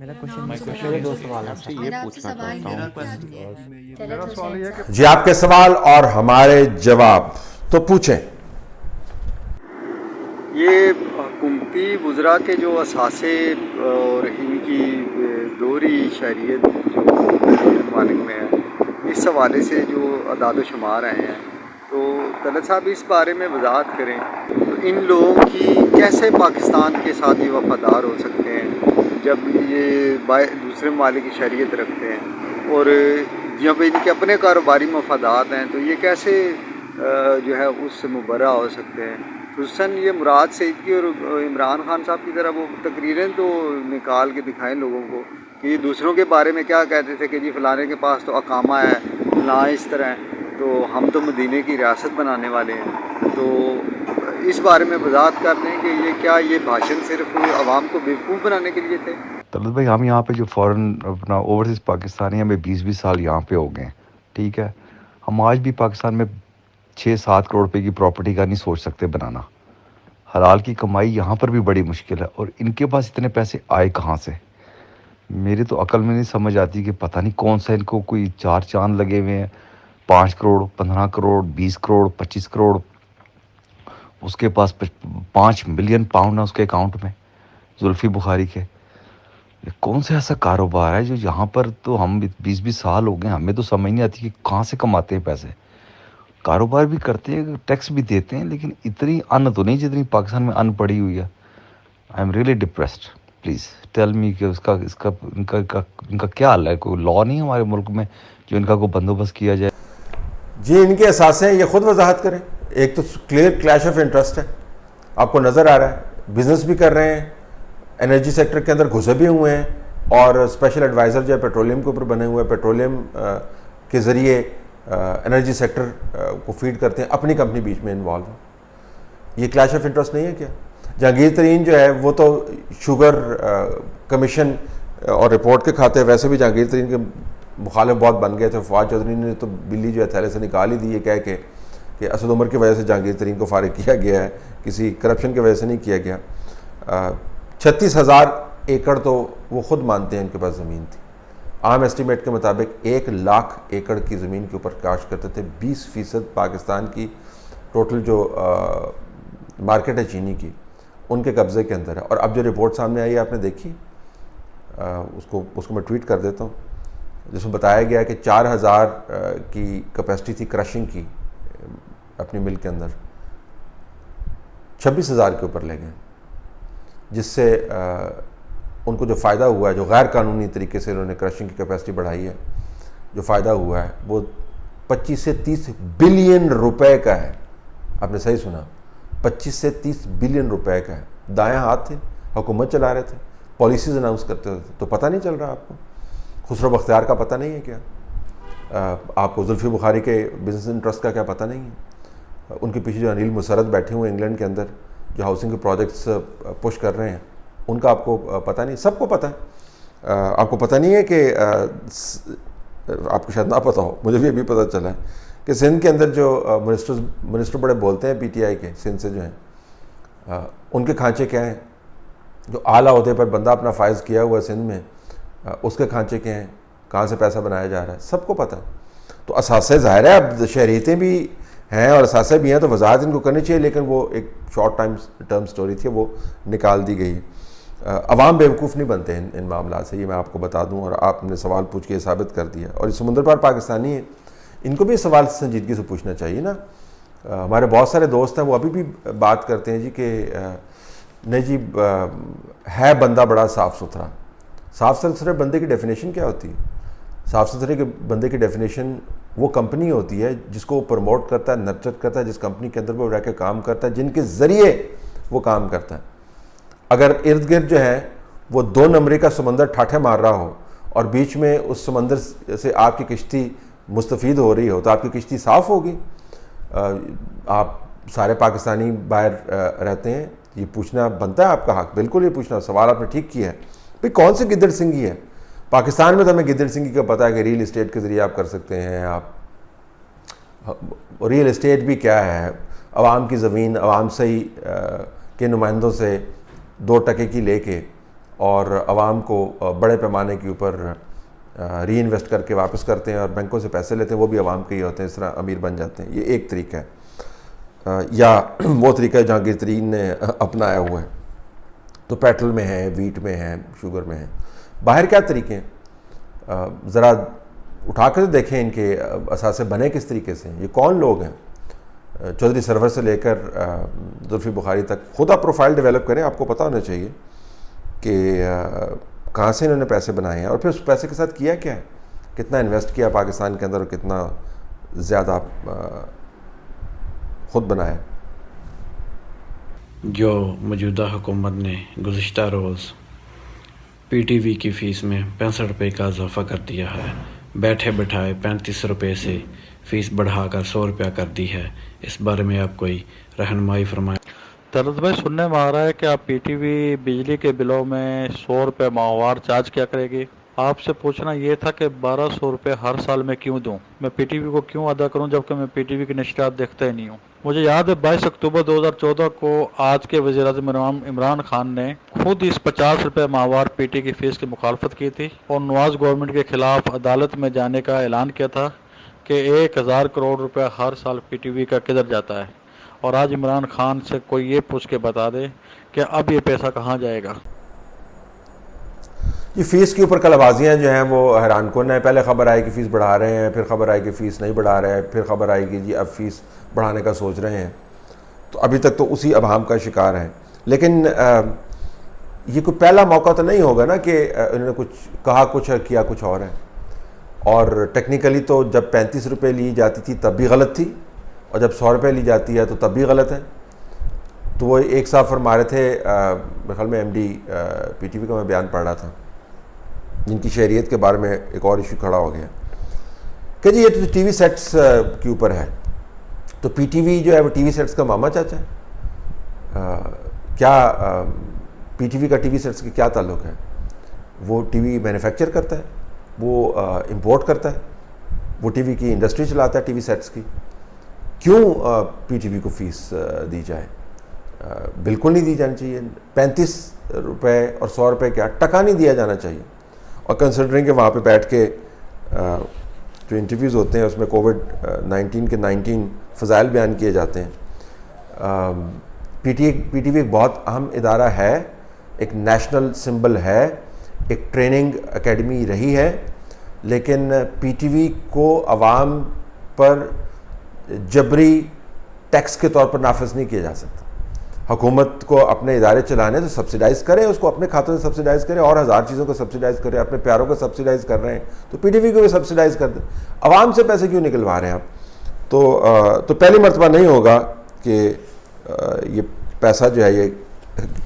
میرے دو سوال ہیں آپ سے یہ پوچھنا چاہتا ہوں. میرا سوال یہ ہے کہ جی آپ کے سوال اور ہمارے جواب تو پوچھیں. یہ حکومتی وزراء کے جو اثاثے اور ان کی دوہری شہریت جو ممالک میں ہے، اس حوالے سے جو اعداد و شمار آئے ہیں، تو طلعت صاحب اس بارے میں وضاحت کریں. تو ان لوگوں کی کیسے پاکستان کے ساتھ یہ وفادار ہو سکتے ہیں جب یہ دوسرے ممالک کی شہریت رکھتے ہیں، اور جب ان کے اپنے کاروباری مفادات ہیں تو یہ کیسے جو ہے اس سے مبرہ ہو سکتے ہیں. خصوصاً یہ مراد سعید کی اور عمران خان صاحب کی طرح وہ تقریریں تو نکال کے دکھائیں لوگوں کو کہ یہ دوسروں کے بارے میں کیا کہتے تھے کہ جی فلانے کے پاس تو اقامہ ہے، فلاں اس طرح ہے، تو ہم تو مدینے کی ریاست بنانے والے ہیں. تو اس بارے میں وضاحت کر دیں کہ یہ کیا یہ بھاشن صرف عوام کو بیوقوف بنانے کے لیے تھے. طلعت بھائی، ہم یہاں پہ جو فورن اپنا اوورسیز پاکستانی ہمیں 20 سال یہاں پہ ہو گئے ہیں، ٹھیک ہے. ہم آج بھی پاکستان میں 6-7 کروڑ روپے کی پراپرٹی کا نہیں سوچ سکتے بنانا. حلال کی کمائی یہاں پر بھی بڑی مشکل ہے، اور ان کے پاس اتنے پیسے آئے کہاں سے؟ میری تو عقل میں نہیں سمجھ آتی کہ پتہ نہیں کون سا ان کو کوئی 4 چاند لگے ہوئے ہیں. 5 کروڑ، 15 کروڑ، 20 کروڑ، 25 کروڑ. اس کے پاس 5 ملین پاؤنڈ ہے اس کے اکاؤنٹ میں، زلفی بخاری کے. یہ کون سا ایسا کاروبار ہے جو یہاں پر تو ہم 20 سال ہو گئے، ہمیں تو سمجھ نہیں آتی کہ کہاں سے کماتے ہیں پیسے. کاروبار بھی کرتے ہیں، ٹیکس بھی دیتے ہیں، لیکن اتنی ان تو نہیں جتنی پاکستان میں ان پڑی ہوئی ہے. I am really depressed. Please tell me کہ ان کا کیا حل ہے؟ کوئی لا نہیں ہے ہمارے ملک میں جو ان کا کوئی بندوبست کیا جائے؟ جی ان کے اثاثے ہیں، یہ خود وضاحت کریں. ایک تو کلیئر کلیش آف انٹرسٹ ہے، آپ کو نظر آ رہا ہے. بزنس بھی کر رہے ہیں، انرجی سیکٹر کے اندر گھسے بھی ہوئے ہیں، اور اسپیشل ایڈوائزر جو ہے پیٹرولیم کے اوپر بنے ہوئے ہیں، پیٹرولیم کے ذریعے انرجی سیکٹر کو فیڈ کرتے ہیں، اپنی کمپنی بیچ میں انوالو ہے. یہ کلیش آف انٹرسٹ نہیں ہے کیا؟ جہانگیر ترین جو ہے وہ تو شوگر کمیشن اور رپورٹ کے کھاتے، ویسے بھی جہانگیر ترین کے مخالف بہت بن گئے تھے. فواد چودھری نے تو بلی جو ہے تھیلے سے نکال ہی دی ہے کہہ کے کہ اسد عمر کی وجہ سے جہانگیر ترین کو فارغ کیا گیا ہے، کسی کرپشن کی وجہ سے نہیں کیا گیا. 36,000 ایکڑ تو وہ خود مانتے ہیں ان کے پاس زمین تھی. عام اسٹیمیٹ کے مطابق 1,00,000 ایکڑ کی زمین کے اوپر کاشت کرتے تھے. 20% پاکستان کی ٹوٹل جو مارکیٹ ہے چینی کی، ان کے قبضے کے اندر ہے. اور اب جو رپورٹ سامنے آئی ہے آپ نے دیکھی، اس کو میں ٹویٹ کر دیتا ہوں، جس میں بتایا گیا کہ 4,000 کی کیپیسٹی تھی کرشنگ کی اپنی مل کے اندر، 26,000 کے اوپر لے گئے، جس سے ان کو جو فائدہ ہوا ہے، جو غیر قانونی طریقے سے انہوں نے کرشنگ کی کیپیسٹی بڑھائی ہے، جو فائدہ ہوا ہے وہ 25 سے 30 بلین روپے کا ہے. آپ نے صحیح سنا، 25 سے 30 بلین روپے کا ہے. دایاں ہاتھ تھے، حکومت چلا رہے تھے، پالیسیز اناؤنس کرتے ہوتے، تو پتہ نہیں چل رہا آپ کو؟ خسرو بختیار کا پتہ نہیں ہے کیا؟ آپ کو زلفی بخاری کے بزنس انٹرسٹ کا کیا پتہ نہیں ہے؟ ان کے پیچھے جو انیل مسرت بیٹھے ہوئے ہیں انگلینڈ کے اندر، جو ہاؤسنگ کے پروجیکٹس پش کر رہے ہیں، ان کا آپ کو پتہ نہیں؟ سب کو پتہ ہے. آپ کو پتہ نہیں ہے کہ آپ کو شاید نہ پتہ ہو، مجھے بھی ابھی پتہ چلا ہے کہ سندھ کے اندر جو منسٹر بڑے بولتے ہیں پی ٹی آئی کے، سندھ سے جو ہیں، ان کے کھانچے کیا ہیں؟ جو اعلیٰ عہدے پر بندہ اپنا فائز کیا ہوا ہے سندھ میں، اس کے کھانچے کیا ہیں؟ کہاں سے پیسہ بنایا جا رہا ہے؟ سب کو پتہ ہے. تو اثاثے ظاہر ہے، اب شہریتیں بھی ہیں اور اثاثے بھی ہیں، تو وضاحت ان کو کرنی چاہیے، لیکن وہ ایک شارٹ ٹرم سٹوری تھی، وہ نکال دی گئی. عوام بیوقوف نہیں بنتے ان معاملات سے، یہ میں آپ کو بتا دوں، اور آپ نے سوال پوچھ کے یہ ثابت کر دیا. اور یہ سمندر پار پاکستانی ہیں، ان کو بھی سوال سنجیدگی سے پوچھنا چاہیے نا. ہمارے بہت سارے دوست ہیں، وہ ابھی بھی بات کرتے ہیں جی کہ نہیں جی ہے بندہ بڑا صاف ستھرا. صاف ستھرے بندے کی ڈیفینیشن کیا ہوتی ہے؟ صاف ستھرے کے بندے کی ڈیفینیشن وہ کمپنی ہوتی ہے جس کو وہ پروموٹ کرتا ہے، نرچر کرتا ہے، جس کمپنی کے اندر وہ رہ کے کام کرتا ہے، جن کے ذریعے وہ کام کرتا ہے. اگر ارد گرد جو ہے وہ 2 نمبری کا سمندر ٹھاٹھے مار رہا ہو اور بیچ میں اس سمندر سے آپ کی کشتی مستفید ہو رہی ہو، تو آپ کی کشتی صاف ہوگی. آپ سارے پاکستانی باہر رہتے ہیں، یہ پوچھنا بنتا ہے آپ کا حق، بالکل یہ پوچھنا. سوال آپ نے ٹھیک کیا ہے بھئی، کون سی گدڑ سنگھی ہے؟ پاکستان میں تو ہمیں گدڑ سنگھی کا پتہ ہے کہ ریل اسٹیٹ کے ذریعے آپ کر سکتے ہیں. آپ ریل اسٹیٹ بھی کیا ہے؟ عوام کی زمین عوام سے ہی کے نمائندوں سے 2 ٹکے کی لے کے اور عوام کو بڑے پیمانے کے اوپر ری انویسٹ کر کے واپس کرتے ہیں اور بینکوں سے پیسے لیتے ہیں، وہ بھی عوام کے ہی ہوتے ہیں، اس طرح امیر بن جاتے ہیں. یہ ایک طریقہ ہے، یا وہ طریقہ ہے جہانگیر ترین نے اپنایا ہوا ہے. تو پیٹرول میں ہے، ویٹ میں ہے، شوگر میں ہے. باہر کیا طریقے ہیں؟ ذرا اٹھا کر دیکھیں ان کے اثاثے بنے کس طریقے سے. یہ کون لوگ ہیں؟ چودھری سرور سے لے کر زلفی بخاری تک. خود آپ پروفائل ڈیولپ کریں، آپ کو پتہ ہونا چاہیے کہ کہاں سے انہوں نے پیسے بنائے ہیں اور پھر اس پیسے کے ساتھ کیا کیا ہے، کتنا انویسٹ کیا پاکستان کے اندر اور کتنا زیادہ خود بنایا. جو موجودہ حکومت نے گزشتہ روز پی ٹی وی کی فیس میں 65 روپے کا اضافہ کر دیا ہے، بیٹھے بٹھائے 35 روپے سے فیس بڑھا کر 100 روپیہ کر دی ہے، اس بارے میں آپ کوئی رہنمائی فرمائیں. طلعت بھائی، سننے میں آ رہا ہے کہ آپ پی ٹی وی بجلی کے بلوں میں 100 روپے ماہوار چارج کیا کرے گی. آپ سے پوچھنا یہ تھا کہ 1200 روپے ہر سال میں کیوں دوں، میں پی ٹی وی کو کیوں ادا کروں جبکہ میں پی ٹی وی کی نشریات دیکھتا ہی نہیں ہوں. مجھے یاد ہے 22 اکتوبر 2014 کو آج کے وزیر اعظم عمران خان نے خود اس 50 روپے ماہوار پی ٹی کی فیس کی مخالفت کی تھی اور نواز گورنمنٹ کے خلاف عدالت میں جانے کا اعلان کیا تھا کہ 1000 کروڑ روپے ہر سال پی ٹی وی کا کدھر جاتا ہے. اور آج عمران خان سے کوئی یہ پوچھ کے بتا دے کہ اب یہ پیسہ کہاں جائے گا. یہ فیس کے اوپر کلبازیاں جو ہیں وہ حیران کن ہیں. پہلے خبر آئی کہ فیس بڑھا رہے ہیں، پھر خبر آئی کہ فیس نہیں بڑھا رہے ہیں، پھر خبر آئی کہ جی اب فیس بڑھانے کا سوچ رہے ہیں. تو ابھی تک تو اسی ابہام کا شکار ہیں. لیکن یہ کوئی پہلا موقع تو نہیں ہوگا نا کہ انہوں نے کچھ کہا کچھ ہے کیا کچھ اور ہے. اور ٹیکنیکلی تو جب 35 روپے لی جاتی تھی تب بھی غلط تھی، اور جب 100 روپے لی جاتی ہے تو تب بھی غلط ہے. تو وہ ایک صاحب فرما رہے تھے، میرے خیال میں M D P T V کا میں بیان پڑھ رہا تھا، جن کی شہریت کے بارے میں ایک اور ایشو کھڑا ہو گیا کہ جی یہ تو ٹی وی سیٹس کے اوپر ہے. تو پی ٹی وی جو ہے وہ ٹی وی سیٹس کا ماما چاچا ہے کیا؟ پی ٹی وی کا ٹی وی سیٹس کے کیا تعلق ہے؟ وہ ٹی وی مینوفیکچر کرتا ہے، وہ امپورٹ کرتا ہے، وہ ٹی وی کی انڈسٹری چلاتا ہے ٹی وی سیٹس کی. کیوں پی ٹی وی کو فیس دی جائے؟ بالکل نہیں دی جانی چاہیے. 35 روپے اور 100 روپے کیا ٹکا نہیں دیا جانا چاہیے. اور کنسیڈرنگ کہ وہاں پہ بیٹھ کے جو انٹرویوز ہوتے ہیں اس میں کووڈ-19 کے 19 فضائل بیان کیے جاتے ہیں. پی ٹی وی ایک بہت اہم ادارہ ہے، ایک نیشنل سمبل ہے، ایک ٹریننگ اکیڈمی رہی ہے. لیکن پی ٹی وی کو عوام پر جبری ٹیکس کے طور پر نافذ نہیں کیا جا سکتا. حکومت کو اپنے ادارے چلانے تو سبسیڈائز کریں، اس کو اپنے کھاتوں سے سبسیڈائز کریں، اور 1000 چیزوں کو سبسیڈائز کریں. اپنے پیاروں کو سبسیڈائز کر رہے ہیں تو پی ٹی وی کو بھی سبسیڈائز کر دیں. عوام سے پیسے کیوں نکلوا رہے ہیں آپ؟ تو پہلی مرتبہ نہیں ہوگا کہ یہ پیسہ جو ہے یہ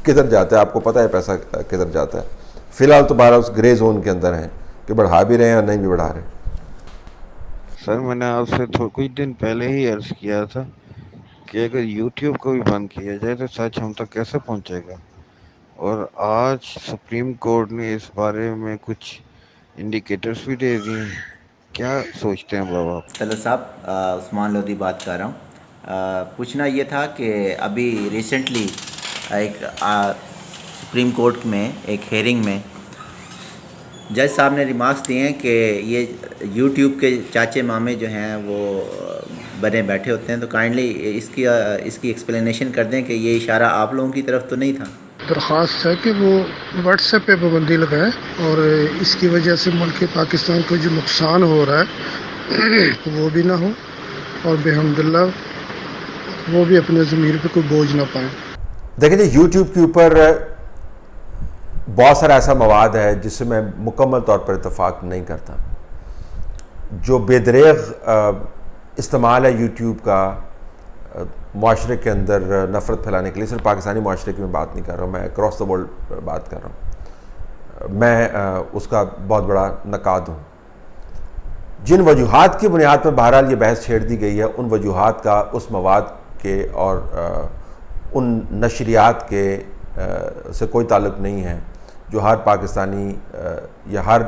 کدھر جاتا ہے. آپ کو پتہ ہے پیسہ کدھر جاتا ہے. فی الحال تو 12 اس گرے زون کے اندر ہیں کہ بڑھا بھی رہے ہیں اور نہیں بھی بڑھا رہے. سر میں نے آپ سے کچھ دن پہلے ہی عرض کیا تھا کہ اگر یوٹیوب کو بھی بند کیا جائے تو سچ ہم تک کیسے پہنچے گا. اور آج سپریم کورٹ نے اس بارے میں کچھ انڈیکیٹرز بھی دے دیے. کیا سوچتے ہیں بابا؟ طلعت صاحب، عثمان لودھی بات کر رہا ہوں. پوچھنا یہ تھا کہ ابھی ریسنٹلی ایک سپریم کورٹ میں ایک ہیئرنگ میں جج صاحب نے ریمارکس دیے ہیں کہ یہ یوٹیوب کے چاچے مامے جو ہیں وہ بنے بیٹھے ہوتے ہیں. تو کائنڈلی اس کی ایکسپلینیشن کر دیں کہ یہ اشارہ آپ لوگوں کی طرف تو نہیں تھا. درخواست ہے کہ وہ واٹس ایپ پہ پابندی لگائیں اور اس کی وجہ سے ملک پاکستان کو جو نقصان ہو رہا ہے وہ بھی نہ ہو، اور بحمد اللہ وہ بھی اپنے ضمیر پہ کوئی بوجھ نہ پائیں. دیکھیں جی، یوٹیوب کے اوپر بہت سارا ایسا مواد ہے جس سے میں مکمل طور پر اتفاق نہیں کرتا. جو بے دریغ استعمال ہے یوٹیوب کا معاشرے کے اندر نفرت پھیلانے کے لیے، صرف پاکستانی معاشرے کی میں بات نہیں کر رہا ہوں، میں اکراس دا ورلڈ بات کر رہا ہوں، میں اس کا بہت بڑا نقاد ہوں. جن وجوہات کی بنیاد پر بہرحال یہ بحث چھیڑ دی گئی ہے، ان وجوہات کا اس مواد کے اور ان نشریات کے سے کوئی تعلق نہیں ہے جو ہر پاکستانی یا ہر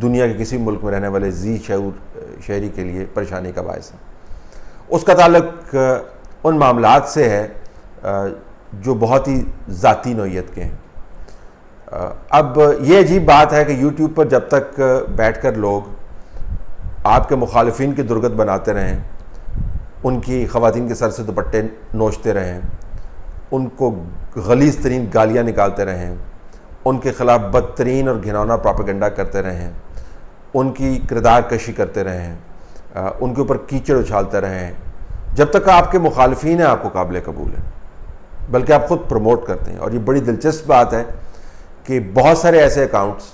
دنیا کے کسی ملک میں رہنے والے ذی شعور شہری کے لیے پریشانی کا باعث ہے. اس کا تعلق ان معاملات سے ہے جو بہت ہی ذاتی نوعیت کے ہیں. اب یہ عجیب بات ہے کہ یوٹیوب پر جب تک بیٹھ کر لوگ آپ کے مخالفین کی درگت بناتے رہیں، ان کی خواتین کے سر سے دوپٹے نوچتے رہیں، ان کو غلیظ ترین گالیاں نکالتے رہیں، ان کے خلاف بدترین اور گھناؤنا پروپیگنڈا کرتے رہیں، ان کی کردار کشی کرتے رہیں، ان کے اوپر کیچڑ اچھالتے رہیں، جب تک آپ کے مخالفین ہیں آپ کو قابل قبول ہے، بلکہ آپ خود پروموٹ کرتے ہیں. اور یہ بڑی دلچسپ بات ہے کہ بہت سارے ایسے اکاؤنٹس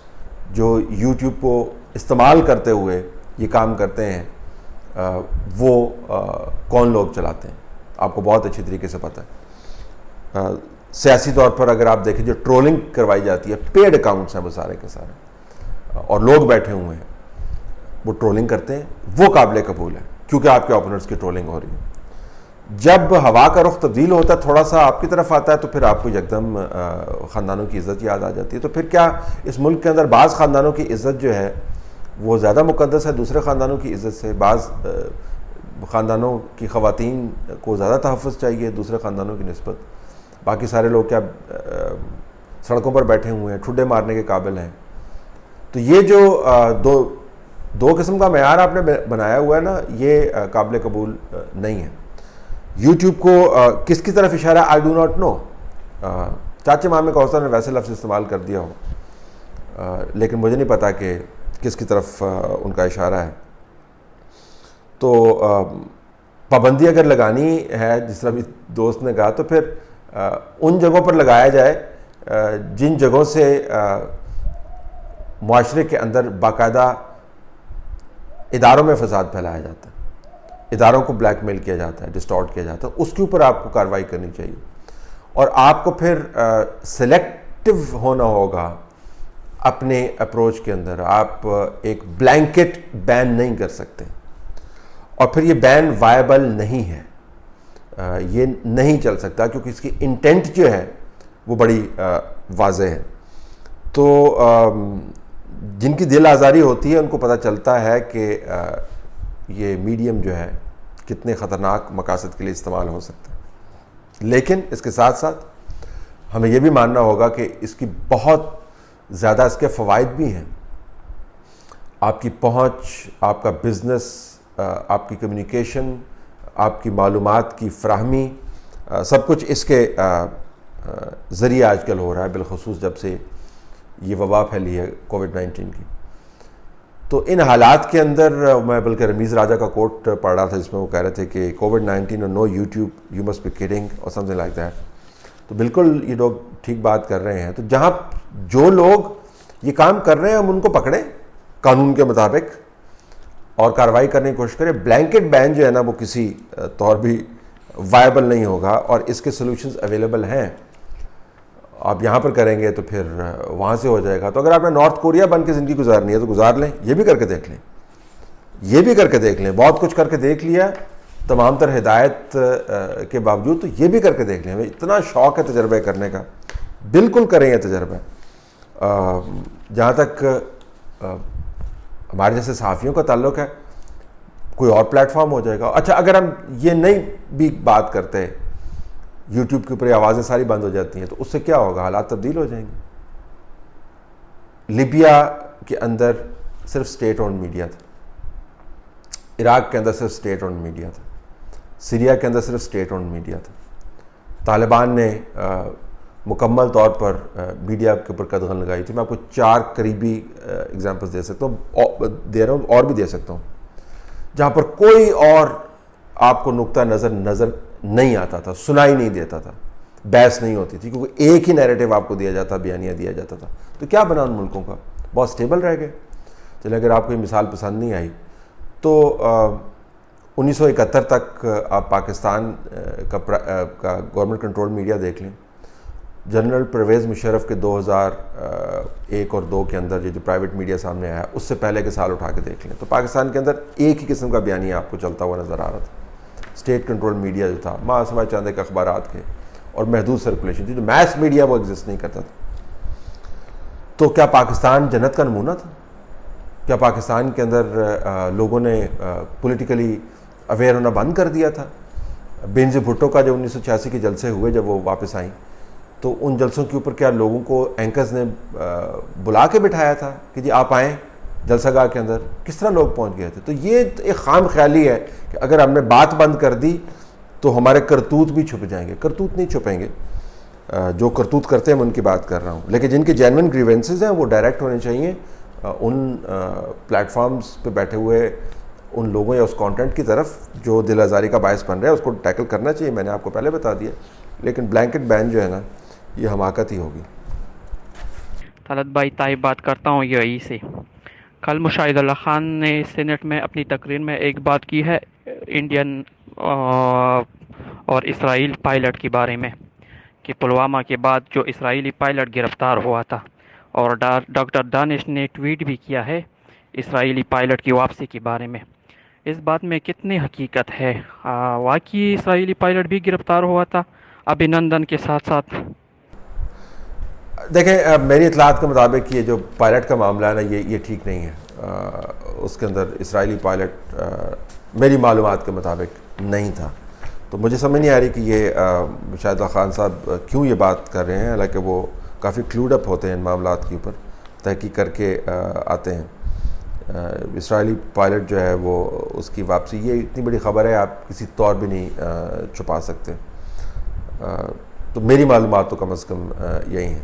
جو یوٹیوب کو استعمال کرتے ہوئے یہ کام کرتے ہیں وہ کون لوگ چلاتے ہیں آپ کو بہت اچھی طریقے سے پتہ ہے. سیاسی طور پر اگر آپ دیکھیں جو ٹرولنگ کروائی جاتی ہے پیڈ اکاؤنٹس ہیں وہ سارے کے سارے، اور لوگ بیٹھے ہوئے ہیں وہ ٹرولنگ کرتے ہیں، وہ قابل قبول ہے کیونکہ آپ کے اوپوننٹس کی ٹرولنگ ہو رہی ہے. جب ہوا کا رخ تبدیل ہوتا ہے، تھوڑا سا آپ کی طرف آتا ہے، تو پھر آپ کو یکدم خاندانوں کی عزت یاد آ جاتی ہے. تو پھر کیا اس ملک کے اندر بعض خاندانوں کی عزت جو ہے وہ زیادہ مقدس ہے دوسرے خاندانوں کی عزت سے؟ بعض خاندانوں کی خواتین کو زیادہ تحفظ چاہیے دوسرے خاندانوں کی نسبت؟ باقی سارے لوگ کیا سڑکوں پر بیٹھے ہوئے ہیں، ٹھڈے مارنے کے قابل ہیں؟ تو یہ جو دو قسم کا معیار آپ نے بنایا ہوا ہے نا، یہ قابل قبول نہیں ہے. یوٹیوب کو کس کی طرف اشارہ آئی ڈو ناٹ نو. چاچے مامے کوثر نے ویسے لفظ استعمال کر دیا ہو، لیکن مجھے نہیں پتا کہ کس کی طرف ان کا اشارہ ہے. تو پابندی اگر لگانی ہے جس طرح بھی دوست نے کہا، تو پھر ان جگہوں پر لگایا جائے جن جگہوں سے معاشرے کے اندر باقاعدہ اداروں میں فساد پھیلایا جاتا ہے، اداروں کو بلیک میل کیا جاتا ہے، ڈسٹارٹ کیا جاتا ہے، اس کے اوپر آپ کو کارروائی کرنی چاہیے. اور آپ کو پھر سلیکٹو ہونا ہوگا اپنے اپروچ کے اندر. آپ ایک بلینکٹ بین نہیں کر سکتے، اور پھر یہ بین وائبل نہیں ہے، یہ نہیں چل سکتا کیونکہ اس کی انٹینٹ جو ہے وہ بڑی واضح ہے. تو جن کی دل آزاری ہوتی ہے ان کو پتہ چلتا ہے کہ یہ میڈیم جو ہے کتنے خطرناک مقاصد کے لیے استعمال ہو سکتا ہے. لیکن اس کے ساتھ ساتھ ہمیں یہ بھی ماننا ہوگا کہ اس کی بہت زیادہ اس کے فوائد بھی ہیں. آپ کی پہنچ، آپ کا بزنس، آپ کی کمیونیکیشن، آپ کی معلومات کی فراہمی، سب کچھ اس کے ذریعے آج کل ہو رہا ہے، بالخصوص جب سے یہ وبا پھیلی ہے کووڈ-19 کی. تو ان حالات کے اندر میں بلکہ رمیز راجہ کا کوٹ پڑھ رہا تھا جس میں وہ کہہ رہے تھے کہ کووڈ-19 اور no YouTube you must be kidding or some thing like that. تو بالکل یہ لوگ ٹھیک بات کر رہے ہیں. تو جہاں جو لوگ یہ کام کر رہے ہیں ہم ان کو پکڑیں قانون کے مطابق اور کارروائی کرنے کی کوشش کریں. بلینکٹ بین جو ہے نا وہ کسی طور بھی وائبل نہیں ہوگا، اور اس کے سلوشنز اویلیبل ہیں. آپ یہاں پر کریں گے تو پھر وہاں سے ہو جائے گا. تو اگر آپ نے نارتھ کوریا بن کے زندگی گزارنی ہے تو گزار لیں، یہ بھی کر کے دیکھ لیں، یہ بھی کر کے دیکھ لیں. بہت کچھ کر کے دیکھ لیا تمام تر ہدایت کے باوجود، تو یہ بھی کر کے دیکھ لیں. ہمیں اتنا شوق ہے تجربے کرنے کا، بالکل کریں یہ تجربہ. جہاں تک ہمارے جیسے صحافیوں کا تعلق ہے، کوئی اور پلیٹ فارم ہو جائے گا. اچھا اگر ہم یہ نہیں بھی بات کرتے، یوٹیوب کے اوپر آوازیں ساری بند ہو جاتی ہیں، تو اس سے کیا ہوگا؟ حالات تبدیل ہو جائیں گے. لیبیا کے اندر صرف سٹیٹ اونڈ میڈیا تھا، عراق کے اندر صرف سٹیٹ اونڈ میڈیا تھا، سیریا کے اندر صرف سٹیٹ اونڈ میڈیا تھا. طالبان نے مکمل طور پر میڈیا کے اوپر قدغن لگائی تھی. میں آپ کو 4 قریبی اگزامپلس دے سکتا ہوں، دے رہا ہوں اور بھی دے سکتا ہوں، جہاں پر کوئی اور آپ کو نقطہ نظر نہیں آتا تھا، سنائی نہیں دیتا تھا، بحث نہیں ہوتی تھی، کیونکہ ایک ہی نیریٹو آپ کو دیا جاتا، بیانیہ دیا جاتا تھا. تو کیا بنا ان ملکوں کا؟ بہت سٹیبل رہ گئے. چلیں اگر آپ کو یہ مثال پسند نہیں آئی تو 1971 تک آپ پاکستان کا گورنمنٹ کنٹرول میڈیا دیکھ لیں. جنرل پرویز مشرف کے 2001 اور 2 کے اندر یہ جو پرائیویٹ میڈیا سامنے آیا، اس سے پہلے کے سال اٹھا کے دیکھ لیں تو پاکستان کے اندر ایک ہی قسم کا بیانیہ آپ کو چلتا ہوا نظر آ رہا تھا. اسٹیٹ کنٹرول میڈیا جو تھا، ماں سماع چاندے کے اخبارات کے، اور محدود سرکولیشن تھی. جو میس میڈیا وہ ایگزسٹ نہیں کرتا تھا. تو کیا پاکستان جنت کا نمونہ تھا؟ کیا پاکستان کے اندر لوگوں نے پولیٹیکلی اویئر ہونا بند کر دیا تھا؟ بینظیر بھٹو کا جو 1986 کے جلسے ہوئے جب وہ واپس آئیں تو ان جلسوں کے اوپر کیا لوگوں کو اینکرز نے بلا کے بٹھایا تھا کہ جی آپ آئیں جلسہ گاہ کے اندر؟ کس طرح لوگ پہنچ گئے تھے؟ تو یہ ایک خام خیالی ہے کہ اگر ہم نے بات بند کر دی تو ہمارے کرتوت بھی چھپ جائیں گے. کرتوت نہیں چھپیں گے. جو کرتوت کرتے ہیں میں ان کی بات کر رہا ہوں, لیکن جن کے جینوئن گریونسز ہیں وہ ڈائریکٹ ہونے چاہیے ان پلیٹ فارمز پہ بیٹھے ہوئے ان لوگوں یا اس کانٹینٹ کی طرف جو دل آزاری کا باعث بن رہا ہے. اس کو ٹیکل کرنا چاہیے, میں نے آپ کو پہلے بتا دیا. لیکن بلینکٹ بین جو ہے نا یہ حماقت ہی ہوگی. طلعت بھائی طیب بات کرتا ہوں UAE سے. کل مشاہد اللہ خان نے سینٹ میں اپنی تقریر میں ایک بات کی ہے انڈین اور اسرائیل پائلٹ کے بارے میں کہ پلوامہ کے بعد جو اسرائیلی پائلٹ گرفتار ہوا تھا, اور ڈاکٹر دانش نے ٹویٹ بھی کیا ہے اسرائیلی پائلٹ کی واپسی کے بارے میں. اس بات میں کتنی حقیقت ہے؟ واقعی اسرائیلی پائلٹ بھی گرفتار ہوا تھا ابھینندن کے ساتھ ساتھ؟ دیکھیں میری اطلاعات کے مطابق یہ جو پائلٹ کا معاملہ ہے نا یہ ٹھیک نہیں ہے. اس کے اندر اسرائیلی پائلٹ میری معلومات کے مطابق نہیں تھا. تو مجھے سمجھ نہیں آ رہی کہ یہ شاہد اللہ خان صاحب کیوں یہ بات کر رہے ہیں, حالانکہ وہ کافی کلوڈ اپ ہوتے ہیں ان معاملات کے اوپر, تحقیق کر کے آتے ہیں. اسرائیلی پائلٹ جو ہے وہ اس کی واپسی یہ اتنی بڑی خبر ہے آپ کسی طور بھی نہیں چھپا سکتے. تو میری معلومات تو کم از کم یہی ہیں.